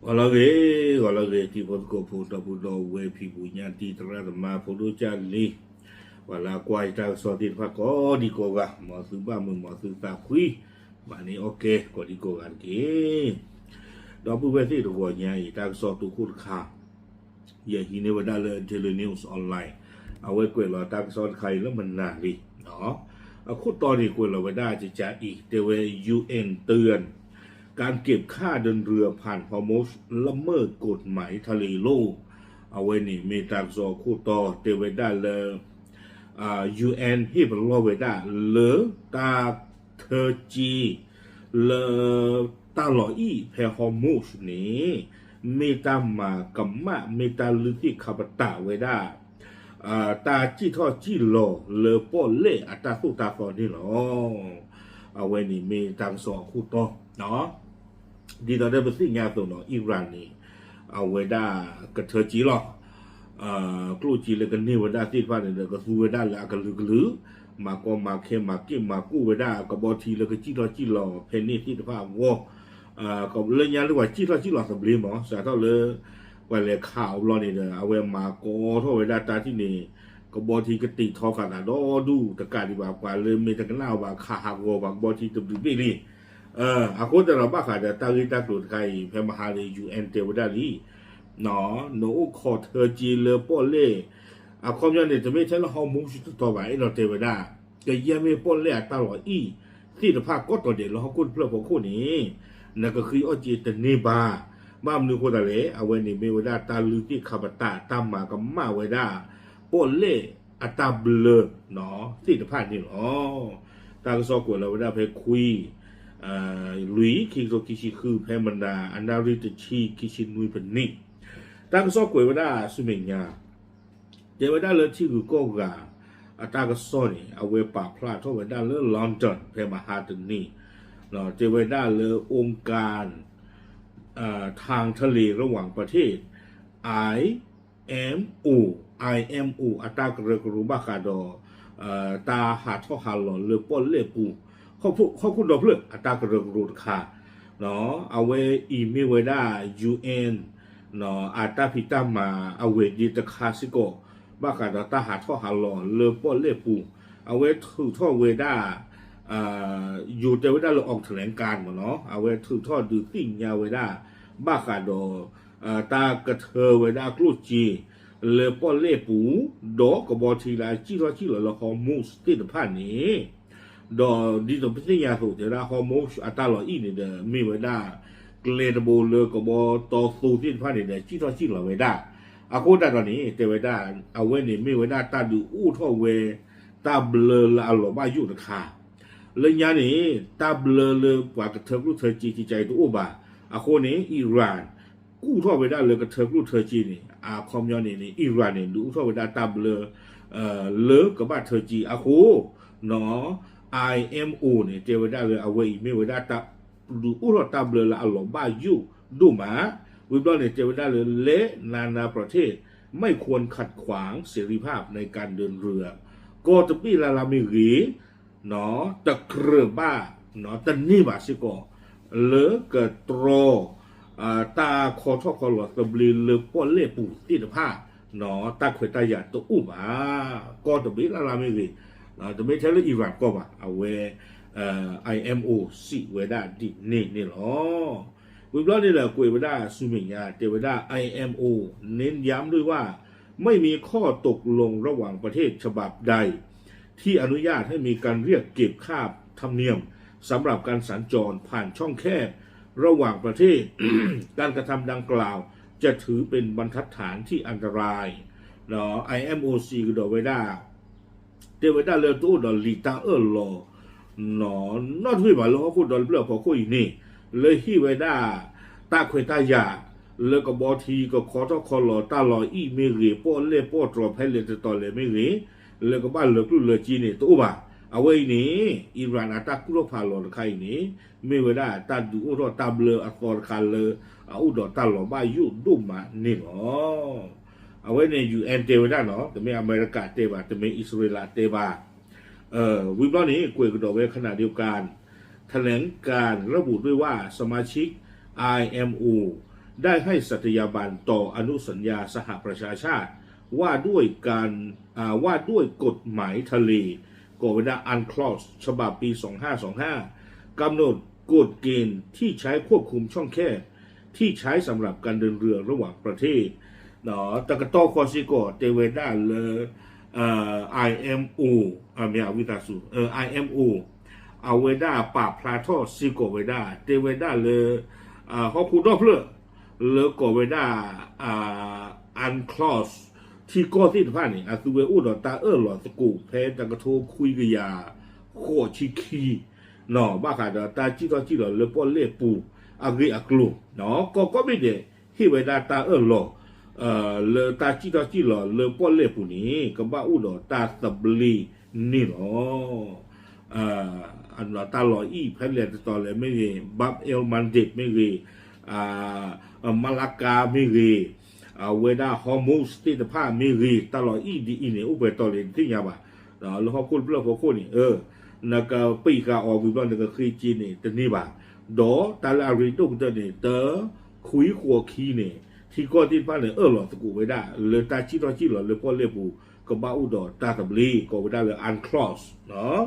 Olage ti posko puta puta we pi punya ti tra ma putu jali wala kwai ta so ti fa ko di ko ga mo su ba mo su ta khui ma ni okay ko di ko ga ke do pu we ti do ko nya yi ta so tu khu kha ye hi ne wada le daily news online เอาไว้กวยเราตั้งซ้อนใครแล้วมันหนาดิเนาะคู่ตอนนี้กวยเราไว้ได้จะอีกแต่ว่า UN เตือนการเก็บค่าเดินเรือผ่านฮอร์โมสละเมิดกฎหมายทะเลโลกเอาไว้นี่มีตางซอคู่ต่อเตไว้ได้เลยUN ที่เป็นรอไว้ได้เลอตาเธอจีเลอตาหล่ออีแพฮอร์โมสนี้มีตามมากัมมะมีตาลุติขับตาไว้ได้ตาจีทอจีหล่อเลอป้อเล่อัตราคู่ตาฟอนี่หรอเอาไว้นี่มีทางสองคู่ต่อเนาะดีตอนได้เป็นสิ่งงานตัวเนาะอิหร่านนี่เอาไว้ได้กระเทอจีหรอกลูจีเลยกันนี่ไว้ได้ที่ฟ้าเนี่ยก็สู้ไว้ได้แล้วก็ลือมาก็มาเข้มมาเก็บมากู้ไว้ได้ก็บอทีแล้วก็จีทอจีหล่อเพนนี่ที่ฟ้าวอก็เลยยังเรียกว่าจีทอจีหล่อสำเร็จมั้งแต่ถ้าเลยว่าเลยข่าวรอนี่เนี่ยเอาไว้มาก็ท่อไว้ได้ตาที่นี่ก็บอทีก็ติดทอกันนะดูตะการดีกว่าเลยมีตะกันเล่าว่าข่าวว่าบอทีตบดึงนี่อากูจะเราบ้าขาดแต่ตาลิตากลุ่มใครเพื่อมาหาเลย UN เทวดาลีเนาะโน้ขอเธอจีเลป้อเล่ความยันเนี่ยจะไม่ใช่เราฮอร์โมนชุดต่อไปเราเทวดาก็ยังไม่ป้อเล่ตลอดอีที่สภาพก็ต่อเด็ดเราคุณเพื่อของคู่นี้นั่นก็คืออจีตเนบาบ้ามนึกว่าแต่เลยเอาไว้ในเมวดาตาลุติขับตาตามมากับมาไว้ได้ป้อเล่อัตาเบลเนาะที่สภาพนี่เนาะตากระสอบกวนเราไว้ได้เพื่อคุยลุยคิโซกิชิคือแพมันดาอันดาริตชีกิชินุยเป็นนี่ตั้งซอกกวยว่าได้สุเมญาเจว่าได้เลยที่คือโกกาอัตากระสอนี่เอาไว้ปากพลาดเท่าไว้ได้เลยลอนดอนแพมาฮาตันนี่เนาะเจว่าได้เลยองค์การทางทะเลระหว่างประเทศ IMO อัตากระกรุบาคาดอตาหาท่อหาหล่อเลือป้นเลือปูเขาพูดดอกเลือกอัตรากระโดดค่ะเนาะเอาไว้อีเมลไว้ได้ UN เนาะอัตราพิตามาเอาไว้ดีตะคาซิโกบ้ากันตาหาท่อหาหล่อเลือป้นเลือปูเอาไว้ถือท่อไว้ได้อยู่แต่ไว้ได้เราออกแถลงการมาเนาะเอาไว้ถือท่อดูสิ่งยาวไว้ได้บ้ากันตากระเทอไว้ได้กลุจีเลือป้นเลือปูดอกกบอทีไรจี้เราละครมูสติดผ่านนี้ดอดีตัวพิเศษยาสูเจราฮอร์โมนอัตราหล่ออีนี่เดมีไว้ได้เกลเดโบเลกบต่อสู้ที่ผ่านนี่เดชี้ท่อชี้หล่อไว้ได้อากูได้ตอนนี้เตไว้ได้เอาไว้นี่มีไว้ได้ตาดูอู้ท่อเวตาเบลละหล่อบ้ายุนะค่ะเลยยานี่ตาเบลเลยกว่ากระเทบลูกเธอจีใจตัวอู้บ่าอากูนี่อิหร่านกู้ท่อไว้ได้เลยกระเทบลูกเธอจีนี่คอมยอนนี่อิหร่านนี่ดูท่อไว้ได้ตาเบลเลกับบ้าเธอจีอากูเนาะIMO เนี่ยเจว่าได้เลยเอาไว้ไม่ไว้ได้ตาดูอุรตาเบลละอลบ้ายุดูมาวิบลอนเนี่ยเจว่าได้เลยเละนานาประเทศไม่ควรขัดขวางเสรีภาพในการเดินเรือก็ตปีลาลามิรีเนาะตะเครือบ้าเนาะตันนี่บาสิโกเลอกระโตรตาคอทอคอหลอดตบลีเลป้อนเล่ปูติดผ้าเนาะตาขวยตาหยาดตัวอุ้มก็ตปีลาลามิรีจะไม่ใช่เรื่องอิหร่านก็ว่าเอาไว้IMO สิไว้ได้ดินี่หรอวิบลอนี่แหละคุยไว้ได้สุเมียเจไว้ได้ IMO เน้นย้ำด้วยว่าไม่มีข้อตกลงระหว่างประเทศฉบับใดที่อนุญาตให้มีการเรียกเก็บค่าธรรมเนียมสำหรับการสัญจรผ่านช่องแคบระหว่างประเทศ การกระทำดังกล่าวจะถือเป็นบรรทัดฐานที่อันตรายเนาะ IMOC ก็ดอกไว้ได้เทวดาเลตัวดอลลีตาลอหนอนอดที่บ่าเราพูดดอลเปล่าพอคุยนี่เลยที่ไว้ได้ตาขวยตายาแล้วก็บอทีก็ขอทอคอลอตาลออีเมรีป้อนเล่ป้อตรอแพเลตตอเลไม่รีแล้วก็บ้านเลือกรุ่นเลือจีนี่ตัวบ่าเอาไว้นี่อิหร่านอาตาคุโรพาลอใครนี่ไม่ไว้ได้ตาดูอุรตาเบลอัฟอร์คาเลอุดอตาลอบายุดุมานี่หรอเอาไว้ใน UN เทวดาเนาะแต่ไม่อเมริกาเทวดาแต่ไม่อิสราเอลเทวดาวิบล้อนี้กวยกระโดดไว้ขณะเดียวกันแถลงการระบุด้วยว่าสมาชิก IMO ได้ให้สัตยาบันต่ออนุสัญญาสหประชาชาติว่าด้วยกฎหมายทะเลกฎหมายอันคลอสฉบับปี 2525 กำหนดกฎเกณฑ์ที่ใช้ควบคุมช่องแคบที่ใช้สำหรับการเดินเรือระหว่างประเทศเนาะตะกะตอคอซิโกเตเวดาเลIMO ไม่เอาวิตาสุIMO เอาเวดาป่าพลาทอซิโกเวดาเตเวดาเลฮอคูดอเพลเลโกเวดาอันคลอสที่ก็ที่ผ่านนี่คือเวอุดตาหลอสกูเพตะกะโทคุยกยาโคชิคีเนาะบ้าขาดตาจิตอจิหลอเลปอเลปูอากรีอักลูเนาะก็ไม่ได้ฮิเวดาตาหลอเลตาจิตอจิหลอเลปอเลปูนี่ก็บ้าอุดตาสับลีนี่เนาะอันตาหลออีเพลเลตตอเลไม่รีบับเอลมันเดไม่รีมาลากาไม่รีเวดาฮอร์โมสติดผ้าไม่รีตลอดอีดีอีเนี่ยอุปตอเลนที่ยาบะแล้วเขาพูดเรื่องเขาพูดนี่นักปีกาออกวิบัตินักคือจีนนี่แต่นี่บะดอตาลาริตุกจะเนี่ยเตอคุยขัวคีเนี่ยที่ก็ที่ผ่านเนี่ยหลอดสกูเวดาเลยตาชิโรชิหลอเลยพ่อเลี้ยปูก็บ้าอุดอตาตับลีก็เวดาเลยอันคลอสเนาะ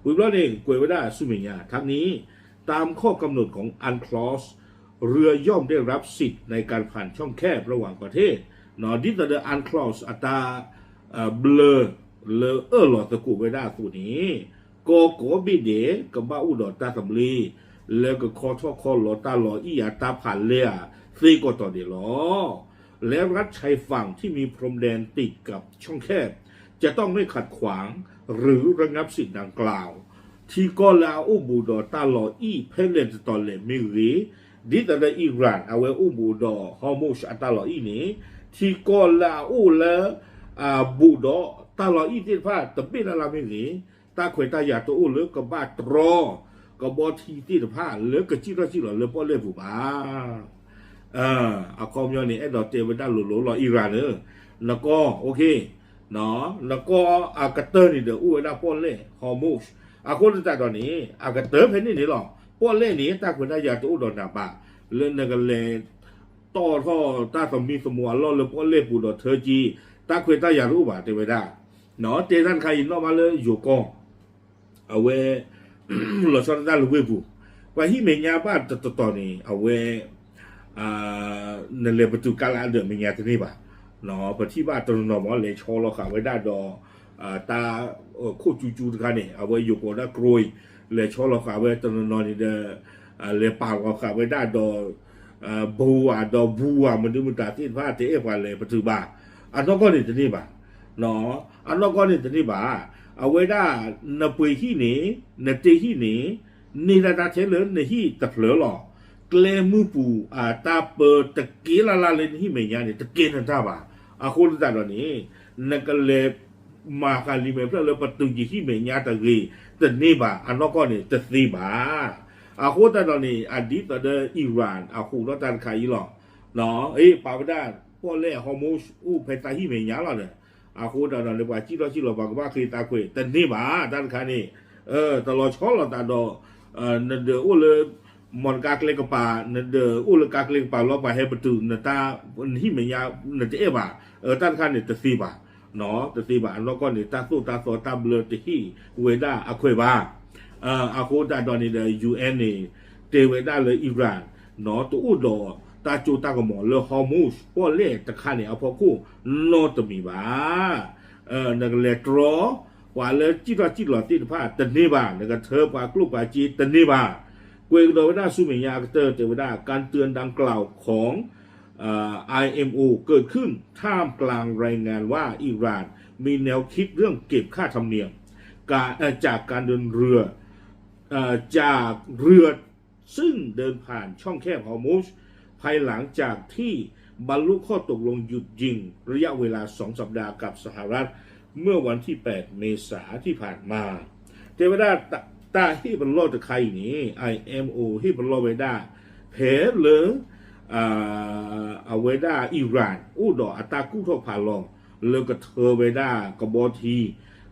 วิบัติเองกวยเวดาสุเมียทั้งนี้ตามข้อกำหนดของอันคลอสเรือย่อมได้รับสิทธิ์ในการผ่านช่องแคบระหว่างประเทศเนาะดิตเดออันคลอสอัตราเบลเลหลอดสกูเวดาตัวนี้โกบิเดกับบ้าอุดอตาตับลีแล้วก็คอหลอตาหลออียาตาผ่านเลียซีก็ต่อเดียวล้อแล้วรัฐชายฝั่งที่มีพรมแดนติดกับช่องแคบจะต้องไม่ขัดขวางหรือระงับสิทธิดังกล่าวที่ก็ลาอุบูดอตาหลออีเพเลนตอเลมิรีดิตาเดอิรานเอาไว้อุบูดอฮอมูชตาหลออีนี้ที่ก็ลาอุเลบูดอตาหลออีที่พาตบินาลามิรีตาขวยตาหยาตัวอุเลือกบ้าตรอก็บอทีที่ผ้าเลือกจิระจิหล่อเลือกป้อเลือกผู้บ้าคอมยอนี่ไอ้ดอกเจวิด้าหลุดหล่ออิหร่านแล้วก็โอเคเนาะแล้วก็อากาเตอร์นี่เดี๋ยวอุ้ยได้ป้อเล่ฮอร์มูชคนแต่ตอนนี้อากาเตอร์เพนนี่หรอป้อเล่นี้ตาคนได้ยาตัวอุดรนาบะเล่นในกันเลยต่อท่อตาสมีสมัวล่อเลือกป้อเล่ปูดอเธอจีตาคนได้ยารู้บ่าเจวิด้าเนาะเจสันใครนอกมาเลยอยู่กองเอาไว้หล่อชนด้านลูกเวบูว่าที่เมียบ้านตอนนี้เอาไว้ในเรื่องประตูการเดินเมียที่นี่ป่ะเนาะพอที่บ้านตอนนอนเลยชอเราขาไว้ได้ดอตาโคจูกันเนี่ยเอาไว้อยู่ก่อนได้กรวยเลยชอเราขาไว้ตอนนอนนี่เดเลยปากเราขาไว้ได้ดอบัวมันดูมันตาที่ผ้าเตะกันเลยประตูบ้านอันนั้นก็นี่ที่นี่ป่ะเนาะอันนั้นก็นี่ที่นี่ป่ะเอาไว้ได้นปุยที่นี้นเตที่นี้นี่ระดับเฉลิมในที่ตะเพลอหล่อเกลมูปูตาเปิดตะเกียละเลนที่เมียเนี่ยตะเกียนั่นท่าบ่าคนแต่ตอนนี้นักเลมาการลิเมเพื่อเลยประตูที่เมียตะกีแต่นี่บ่าอันนั้นก็เนี่ยตะซีบ่าคนแต่ตอนนี้อดีตตอนเดอิหร่านคนรัฐการขายหล่อเนาะป่าวได้พวกเล่ฮอร์โมนเพตาที่เมียหล่อเนี่ยคนแต่ตอนนี้ว่าจิโร่บอกว่าคือตาคุยแต่นี่บ่าด้านขานี่ตลอดช้อนเราตาดอนั่นเดืออุลมันกากเล็กป่านั่นเดืออุลกากเล็กป่าเราไปให้ประตูนั่นตาที่เมียนั่นจะบ่าด้านข้างนี่ตะซีบ่าเนาะตะซีบ่าแล้วก็นี่ตาสู้ตาสอตาเบลติที่เวด้าคุยบ่าคนแต่ตอนนี้เดยูเอ็นนี่เตเวด้าเลยอิหร่านเนาะตัวอุดอตาจูตากระหม่อมเลยฮอร์มูสพวกเล่ตะข้านี่เอาพอคู่โนตมีบ่านั่นก็เลยตรอว่าเลยจิตหลอดติดผ้าตันนี่บ้าแล้วก็เธอว่ากลุ่มป่าจีตันนี่บ้าเกวกโดยว่าสุเมียากเตอร์เจวดาการเตือนดังกล่าวของIMO เกิดขึ้นท่ามกลางรายงานว่าอิหร่านมีแนวคิดเรื่องเก็บค่าธรรมเนียมจากการเดินเรือจากเรือซึ่งเดินผ่านช่องแคบฮอร์มุสภายหลังจากที่บรรลุข้อตกลงหยุดยิงระยะเวลา2 สัปดาห์กับสหรัฐเมื่อวันที่8 เมษายนที่ผ่านมาเทวดาตาที่บรรลุตะไคร่นี้ IMO ที่บรรลุไว้ได้เพลเอาไว้ได้อิหร่านอุดออัตากู้ทอผ่านลองแล้วก็เธอไว้ได้กบอที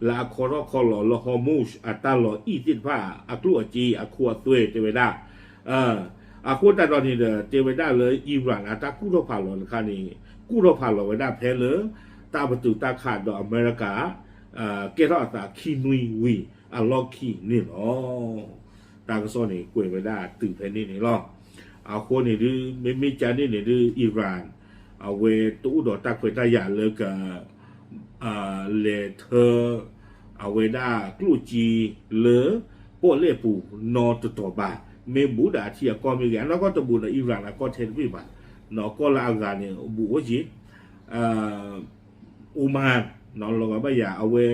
ลาคอร์คอลอลฮอมูชอัตาลออีติดผ้าอักลัวจีอักขัวตัวเทวดา အခုတက်တော့နေတဲ့တေဝဒလေအီရန်အတာကုတော့ဖာလောခါနေကုတော့ဖာလောဝဒဖဲလေတာဘတူတခါတော့အမေရိကကေတော့တာခီနွီဝီအလော်ခီနေလောတာကစောနေကွေဝဒတူဖဲနေနေလောအခုနေဒီမေချာနေနေဒီအီရန်အဝဲတူတော့တက်ခွေတရလေကလေเธอအဝဲဒါကလူကြီးလေပို့လေပူနော်တော်ပါမေဘူဒါတီကောမီကန်တော့တဘူနအီရန်ကတော့ထဲပြပါနော်ကောလာကနေဘူဝကြီးဥမန်နော်လောကဘယာအဝဲ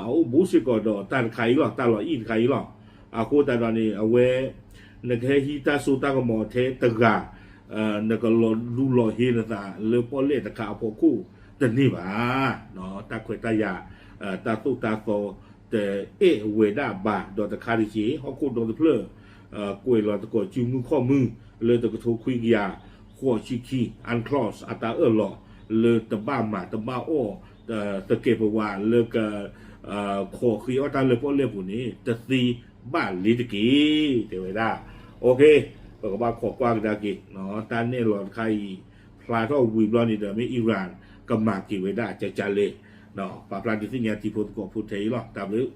အဘူစီကတော့တန်ခိုင်လောတလောအီခိုင်လောအခုတတော်နေအဝဲနခေဟီတာဆူတာကမောထဲတကနကလောလူလောဟီနတာလေပေါ်လေတကအဖို့ခုတနေပါနော်တခွေတရတာတုတာကောတဲ့ဝေဒဘာဒေါ်တခါရီချီဟောခုဒေါ်တဖလကွေလောတကောကျူမှုข้อมือလေตะโทคุยยาขวชิคีอันคลอสอัตาลอleตะบ้ามาตะบ้าโอตะเกปวาเลกขอคืออัตาleปอเลปุนี่ตะซีบ้านลิตกีเตวดาโอเคก็ว่าขอกว้างดากิเนาะตานเนี่ยหลอนใครพลาทอวีบลอนี่เดไม่อิหร่านกำมากิเวดาจะเลเนาะปาปลาดิสิญญาติพุทธก็พุทธเทยหรอตามหรือ